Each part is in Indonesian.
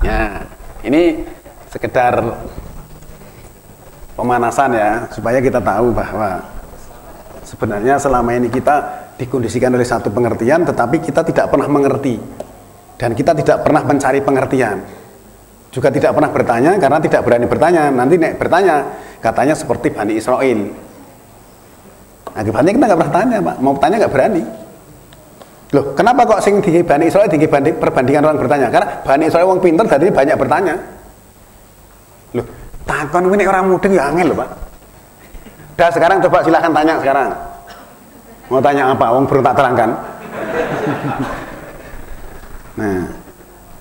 Ya, ini sekedar pemanasan ya, supaya kita tahu bahwa sebenarnya selama ini kita dikondisikan oleh satu pengertian, tetapi kita tidak pernah mengerti, dan kita tidak pernah mencari pengertian, juga tidak pernah bertanya karena tidak berani bertanya. Nanti nek bertanya katanya seperti Bani Israel. Akibatnya kita nggak pernah tanya, Pak. Mau tanya nggak berani. Loh, kenapa kok sing di Bani Israel perbandingan orang bertanya? Karena Bani Israel orang pinter, jadi banyak bertanya. Loh, takon ini orang mudeng ya angel loh, Pak. Udah, sekarang coba silahkan tanya sekarang. Mau tanya apa? Wong belum tak terangkan. Nah,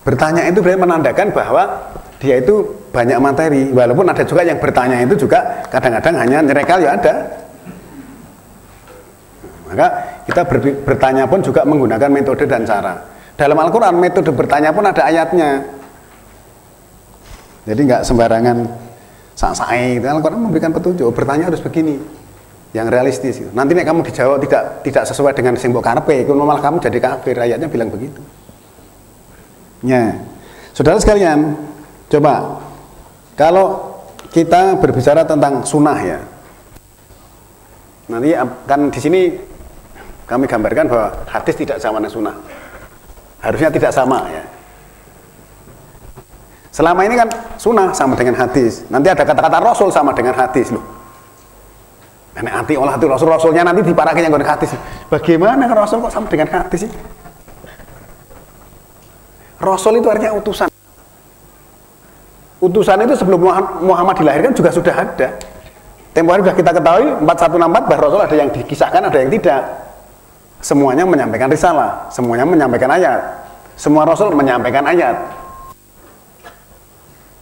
bertanya itu berarti menandakan bahwa dia itu banyak materi. Walaupun ada juga yang bertanya itu juga kadang-kadang hanya nyerekal ya ada. Maka kita bertanya pun juga menggunakan metode dan cara. Dalam Al-Quran metode bertanya pun ada ayatnya. Jadi nggak sembarangan sak-sae. Al-Quran memberikan petunjuk, bertanya harus begini, yang realistis. Nanti nek kamu dijawab tidak sesuai dengan simbol karepe, itu malah kamu jadi kafir. Ayatnya bilang begitu. Ya, saudara sekalian, coba kalau kita berbicara tentang sunnah ya, nanti kan di sini kami gambarkan bahwa hadis tidak sama dengan sunnah. Harusnya tidak sama ya. Selama ini kan sunnah sama dengan hadis. Nanti ada kata-kata Rasul sama dengan hadis loh. Karena anti olah itu Rasulnya nanti diparakin yang dengan hadis. Bagaimana Rasul kok sama dengan hadis sih? Rasul itu artinya utusan. Utusan itu sebelum Muhammad dilahirkan juga sudah ada. Tempo hari sudah kita ketahui 4164 bahwa Rasul ada yang dikisahkan, ada yang tidak. Semuanya menyampaikan risalah, semuanya menyampaikan ayat. Semua Rasul menyampaikan ayat.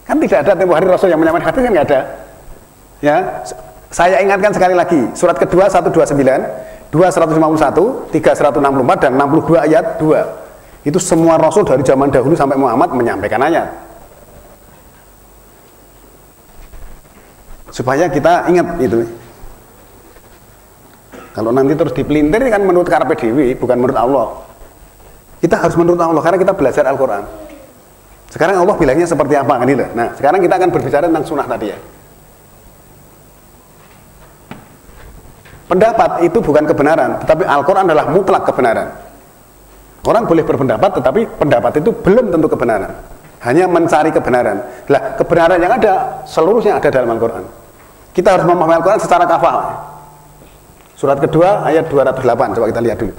Kan tidak ada tempo hari Rasul yang menyampaikan hadis, kan nggak ada. Ya, saya ingatkan sekali lagi, surat kedua 129, 2 151, 3 164 dan 62 ayat 2. Itu semua Rasul dari zaman dahulu sampai Muhammad menyampaikan ayat. Supaya kita ingat itu. Kalau nanti terus dipelintir kan menurut karepe dhewe, bukan menurut Allah. Kita harus menurut Allah karena kita belajar Al-Quran. Sekarang Allah bilangnya seperti apa kan itu. Nah, sekarang kita akan berbicara tentang sunnah tadi ya. Pendapat itu bukan kebenaran, tetapi Al-Quran adalah mutlak kebenaran. Orang boleh berpendapat, tetapi pendapat itu belum tentu kebenaran. Hanya mencari kebenaran. Lah, kebenaran yang ada seluruhnya ada dalam Al-Quran. Kita harus memahami Al-Quran secara kafah. Surat kedua ayat 208, coba kita lihat dulu.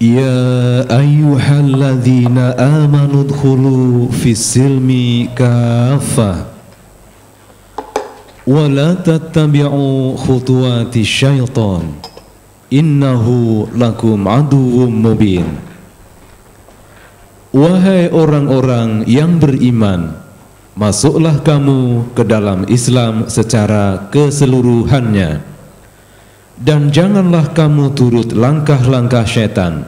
Ya ayyuhalladzina amanu dkhulu fis-silmi kaffah wa la tattabi'u khutuwati syaitan innahu lakum aduwwum mubin. Wahai orang-orang yang beriman, masuklah kamu ke dalam Islam secara keseluruhannya, dan janganlah kamu turut langkah-langkah syaitan.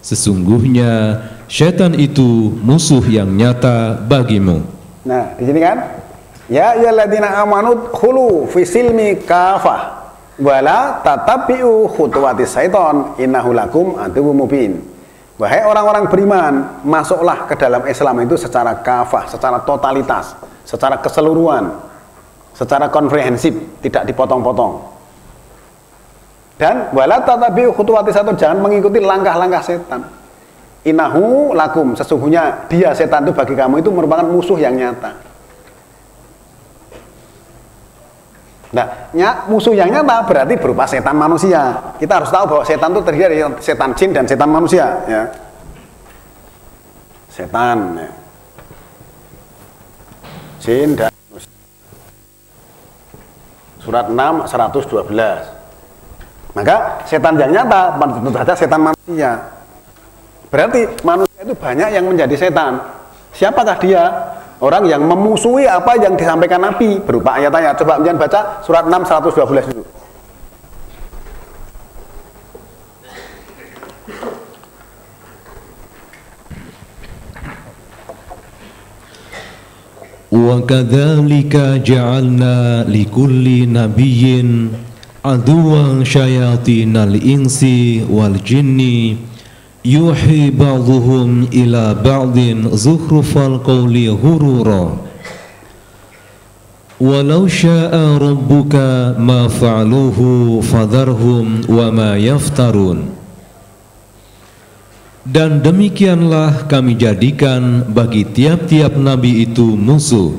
Sesungguhnya syaitan itu musuh yang nyata bagimu. Nah, di sini kan, ya ayyuhalladzina amanu dkhulu fisilmi kafah wala tatabi'u khutuwati syaiton innahu lakum aduwwum mubin. Wahai orang-orang beriman, masuklah ke dalam Islam itu secara kafah, secara totalitas, secara keseluruhan, secara komprehensif, tidak dipotong-potong. Dan wala tatabi'u khutuwati syaiton, jangan mengikuti langkah-langkah setan. Innahu lakum, sesungguhnya dia setan itu bagi kamu itu merupakan musuh yang nyata. Nah, musuh yang nyata berarti berupa setan manusia. Kita harus tahu bahwa setan itu terdiri dari setan jin dan setan manusia ya. Setan ya. Jin dan manusia. Surat 6 112. Maka setan yang nyata tentu saja setan manusia. Berarti manusia itu banyak yang menjadi setan. Siapakah dia? Orang yang memusuhi apa yang disampaikan Nabi berupa ayat-ayat. Coba jangan baca surat 6 112 itu. Wa kadzalika ja'alna likulli nabiyyin aduwwan syayatinal insi wal jinni yuhi ba'dhuhum ila ba'din zukhrufal qawli ghurura walau sya'a rabbuka ma fa'aluhu fadharhum wa ma yaftarun. Dan demikianlah kami jadikan bagi tiap-tiap nabi itu musuh,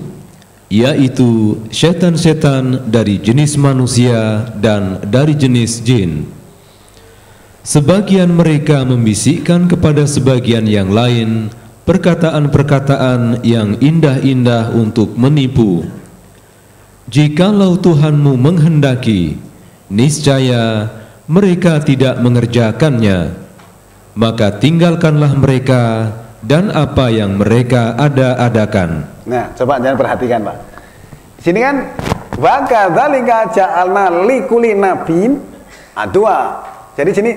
yaitu setan-setan dari jenis manusia dan dari jenis jin. Sebagian mereka membisikkan kepada sebagian yang lain perkataan-perkataan yang indah-indah untuk menipu. Jikalau Tuhanmu menghendaki, niscaya mereka tidak mengerjakannya. Maka tinggalkanlah mereka dan apa yang mereka ada-adakan. Nah, coba jangan perhatikan, Pak. Di sini kan wa kadzalika ja'alna likulli nabiyyin adwa. Jadi sini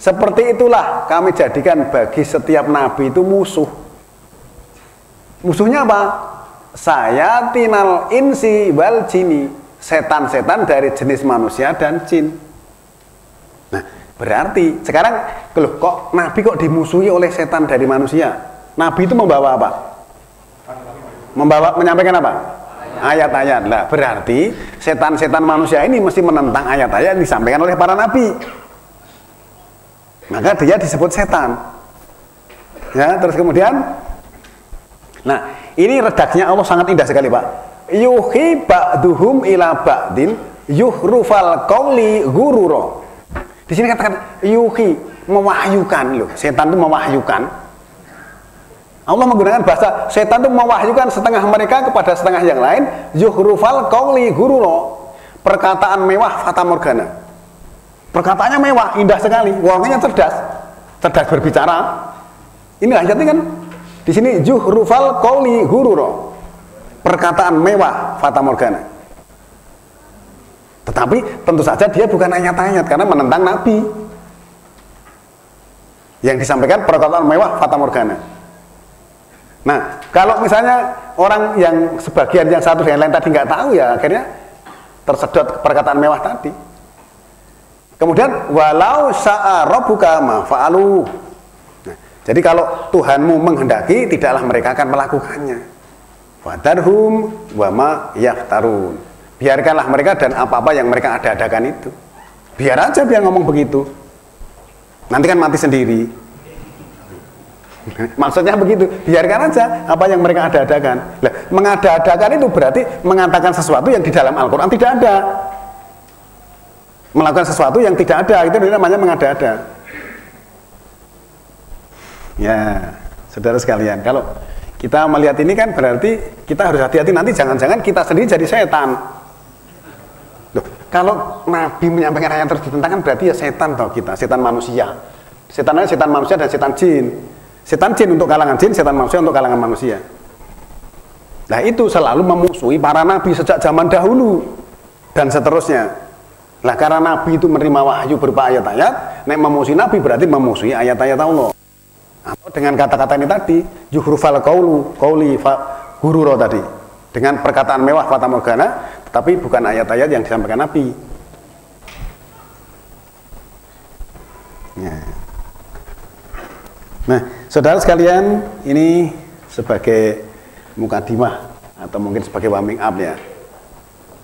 seperti itulah kami jadikan bagi setiap nabi itu musuh. Musuhnya apa? Sayatinal insi wal jinni, setan-setan dari jenis manusia dan jin. Nah, berarti sekarang loh, kok nabi kok dimusuhi oleh setan dari manusia? Nabi itu membawa apa? Menyampaikan apa? Ayat-ayat. Lah, berarti setan-setan manusia ini mesti menentang ayat-ayat yang disampaikan oleh para nabi. Maka dia disebut setan. Ya, terus kemudian, nah, ini redaksinya Allah sangat indah sekali, Pak. Yuhi ba'duhum ila ba'din yuhrufal qawli ghurura. Di sini katakan yuhi, mewahyukan loh. Setan itu mewahyukan. Allah menggunakan bahasa setan itu mewahyukan setengah mereka kepada setengah yang lain. Yuhrufal qawli ghurura. Perkataan mewah fata morgana. Perkataannya mewah, indah sekali. Orangnya cerdas, cerdas berbicara. Ini ayatnya kan di sini yuhrufal qawli ghurura. Perkataan mewah fata morgana. Tetapi tentu saja dia bukan ayat-ayat karena menentang nabi. Yang disampaikan perkataan mewah fata morgana. Nah, kalau misalnya orang yang sebagian yang satu yang lain tadi nggak tahu, ya akhirnya tersedot perkataan mewah tadi. Kemudian walau sya'a rabbuka ma fa'alu. Nah, jadi kalau Tuhanmu menghendaki, tidaklah mereka akan melakukannya. Wadarhum wa ma yaftarun. Biarkanlah mereka dan apa-apa yang mereka ada-adakan itu. Biar aja dia ngomong begitu. Nanti kan mati sendiri. Maksudnya begitu, biarkan aja apa yang mereka ada-adakan. Nah, mengada-adakan itu berarti mengatakan sesuatu yang di dalam Al-Quran tidak ada. Melakukan sesuatu yang tidak ada, itu namanya mengada-ada. Ya, saudara sekalian, kalau kita melihat ini kan berarti kita harus hati-hati, nanti jangan-jangan kita sendiri jadi setan. Loh, kalau Nabi menyampaikan ayat terus ditentang kan berarti ya setan toh kita, setan manusia. Setannya setan manusia dan setan jin. Setan jin untuk kalangan jin, setan manusia untuk kalangan manusia. Nah, itu selalu memusuhi para nabi sejak zaman dahulu dan seterusnya. Nah, karena nabi itu menerima wahyu berupa ayat-ayat, nek memusuhi nabi berarti memusuhi ayat-ayat Allah. Atau dengan kata-kata ini tadi, yuhrufal qawli ghurura tadi. Dengan perkataan mewah fata morgana, tetapi bukan ayat-ayat yang disampaikan nabi. Ya. Nah, saudara sekalian, ini sebagai mukadimah atau mungkin sebagai warming up ya,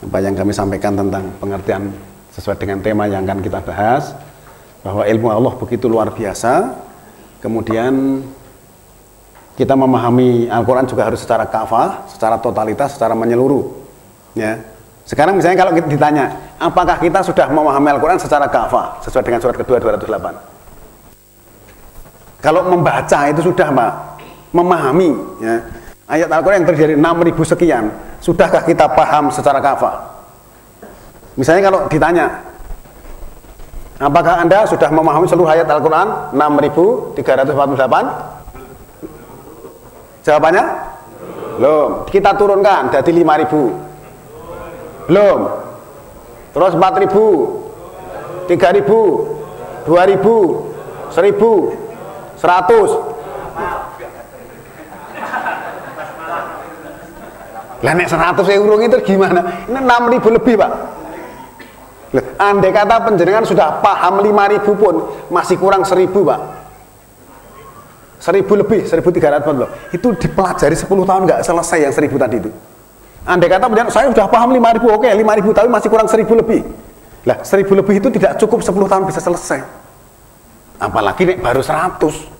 apa yang kami sampaikan tentang pengertian sesuai dengan tema yang akan kita bahas, bahwa ilmu Allah begitu luar biasa. Kemudian kita memahami Al-Quran juga harus secara kafah, secara totalitas, secara menyeluruh ya. Sekarang misalnya kalau kita ditanya, apakah kita sudah memahami Al-Quran secara kafah sesuai dengan surat kedua 208? Kalau membaca itu sudah, Pak, memahami ya, ayat Al-Quran yang terdiri 6.000 sekian, sudahkah kita paham secara kafah? Misalnya kalau ditanya, apakah Anda sudah memahami seluruh ayat Al-Quran 6.348? Jawabannya? Belum. Kita turunkan jadi 5.000. Belum. Terus 4.000, 3.000, 2.000, 1.000, 100. Lah nek 100 euro itu gimana? Ini 6.000 lebih, Pak. Loh, andai kata penjenengan sudah paham 5.000 pun masih kurang 1.000, Pak. 1.000 lebih, 1.300 loh. Itu dipelajari 10 tahun nggak selesai yang 1.000 tadi itu. Andai kata penjenengan saya sudah paham 5.000, oke, 5.000 tapi masih kurang 1.000 lebih. Lah, 1.000 lebih itu tidak cukup 10 tahun bisa selesai. Apalagi nek baru 100.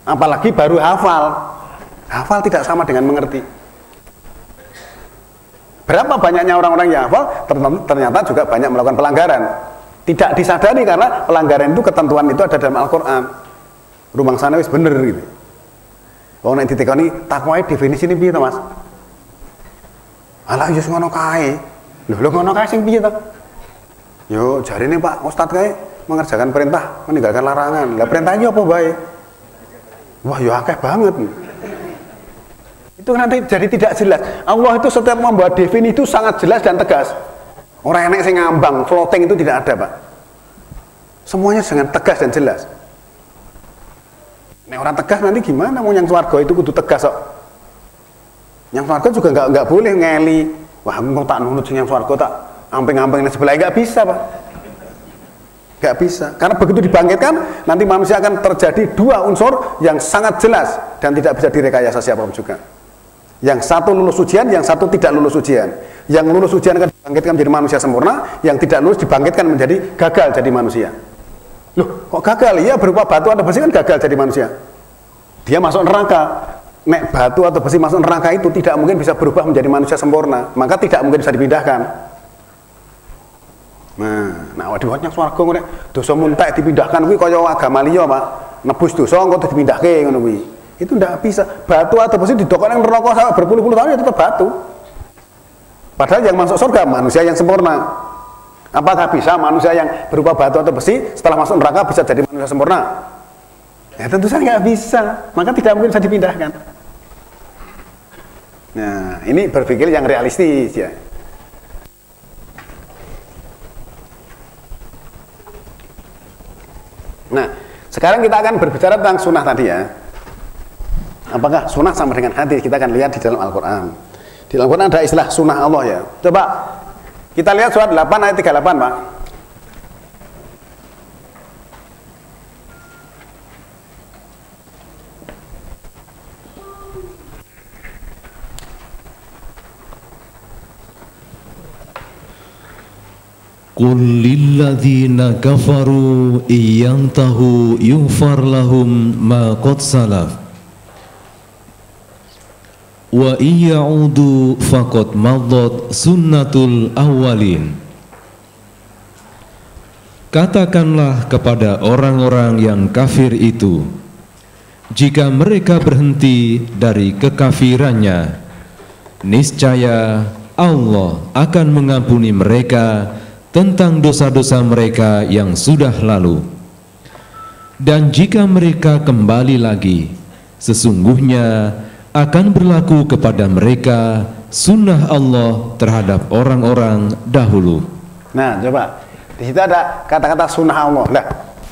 Apalagi baru hafal. Hafal tidak sama dengan mengerti. Berapa banyaknya orang-orang yang hafal, ternyata juga banyak melakukan pelanggaran. Tidak disadari karena pelanggaran itu, ketentuan itu ada dalam Al-Quran. Rumang sana wis bener gitu. Oh, nek ditekoni takwa definisi ini piye to, Mas? Alah yo ngono kae. Lho ngono kae sing piye to? Yo jarine Pak Ustadz kae mengerjakan perintah, meninggalkan larangan. Lah perintahnya apa bae? Wah, ya akeh banget. Itu nanti jadi tidak jelas. Allah itu setiap membuat definisi itu sangat jelas dan tegas. Orang enek sing ngambang, floating itu tidak ada, Pak. Semuanya sangat tegas dan jelas. Nek orang tegas nanti gimana? Mau yang swarga itu kudu tegas kok. Yang swarga juga nggak boleh ngeli. Wah, mau tak nunut sing yang swarga tak amping-amping sebelah, nggak bisa, Pak. Gak bisa, karena begitu dibangkitkan nanti manusia akan terjadi dua unsur yang sangat jelas dan tidak bisa direkayasa siapapun juga. Yang satu lulus ujian, yang satu tidak lulus ujian. Yang lulus ujian akan dibangkitkan menjadi manusia sempurna, yang tidak lulus dibangkitkan menjadi gagal jadi manusia. Loh, kok gagal? Iya, berupa batu atau besi kan gagal jadi manusia. Dia masuk neraka. Nek batu atau besi masuk neraka itu tidak mungkin bisa berubah menjadi manusia sempurna, maka tidak mungkin bisa dipindahkan. Nah, waduh swarga ngono dosa muntek dipindahkan kuwi kaya agama liya, Pak. Nebus dosa engko dipindahke ngono kuwi. Itu ndak bisa. Batu atau besi didokok nang neraka sampai berpuluh-puluh tahun ya tetap batu. Padahal yang masuk surga manusia yang sempurna. Apakah bisa manusia yang berupa batu atau besi setelah masuk neraka bisa jadi manusia sempurna? Ya tentu saja nggak bisa. Maka tidak mungkin bisa dipindahkan. Nah, ini berpikir yang realistis ya. Nah, sekarang kita akan berbicara tentang sunnah tadi ya. Apakah sunnah sama dengan hadis? Kita akan lihat di dalam Al-Quran. Di dalam Al-Quran ada istilah sunnah Allah ya. Coba kita lihat surat 8 ayat 38, Pak. Qul lilladzina kafaru iyantahu yughfar lahum ma qad salaf wa iyaudu faqad madat sunnatul awwalin. Katakanlah kepada orang-orang yang kafir itu, jika mereka berhenti dari kekafirannya, niscaya Allah akan mengampuni mereka tentang dosa-dosa mereka yang sudah lalu. Dan jika mereka kembali lagi, sesungguhnya akan berlaku kepada mereka sunnah Allah terhadap orang-orang dahulu. Nah, coba di situ ada kata-kata sunnah Allah. Nah,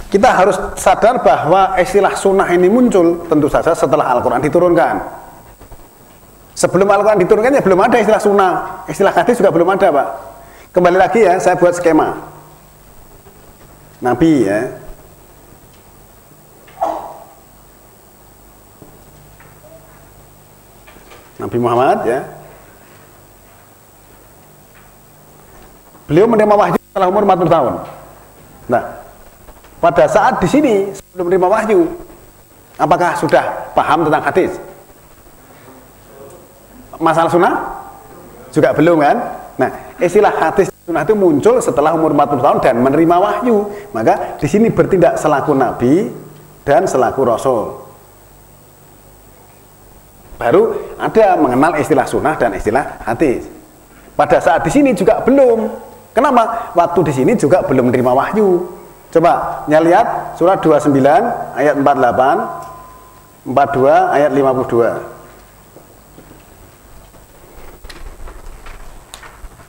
kita harus sadar bahwa istilah sunnah ini muncul tentu saja setelah Al-Quran diturunkan. Sebelum Al-Quran diturunkan ya belum ada istilah sunnah, istilah hadis juga belum ada, Pak. Kembali lagi ya, saya buat skema. Nabi ya. Nabi Muhammad ya. Beliau menerima wahyu setelah umur 40 tahun. Nah, pada saat di sini sebelum menerima wahyu, apakah sudah paham tentang hadis? Masalah sunnah? Juga belum kan? Nah, istilah hadis sunnah itu muncul setelah umur 40 tahun dan menerima wahyu. Maka di sini bertindak selaku nabi dan selaku rasul. Baru ada mengenal istilah sunnah dan istilah hadis. Pada saat di sini juga belum. Kenapa? Waktu di sini juga belum menerima wahyu. Coba lihat surat 29 ayat 48, 42 ayat 52.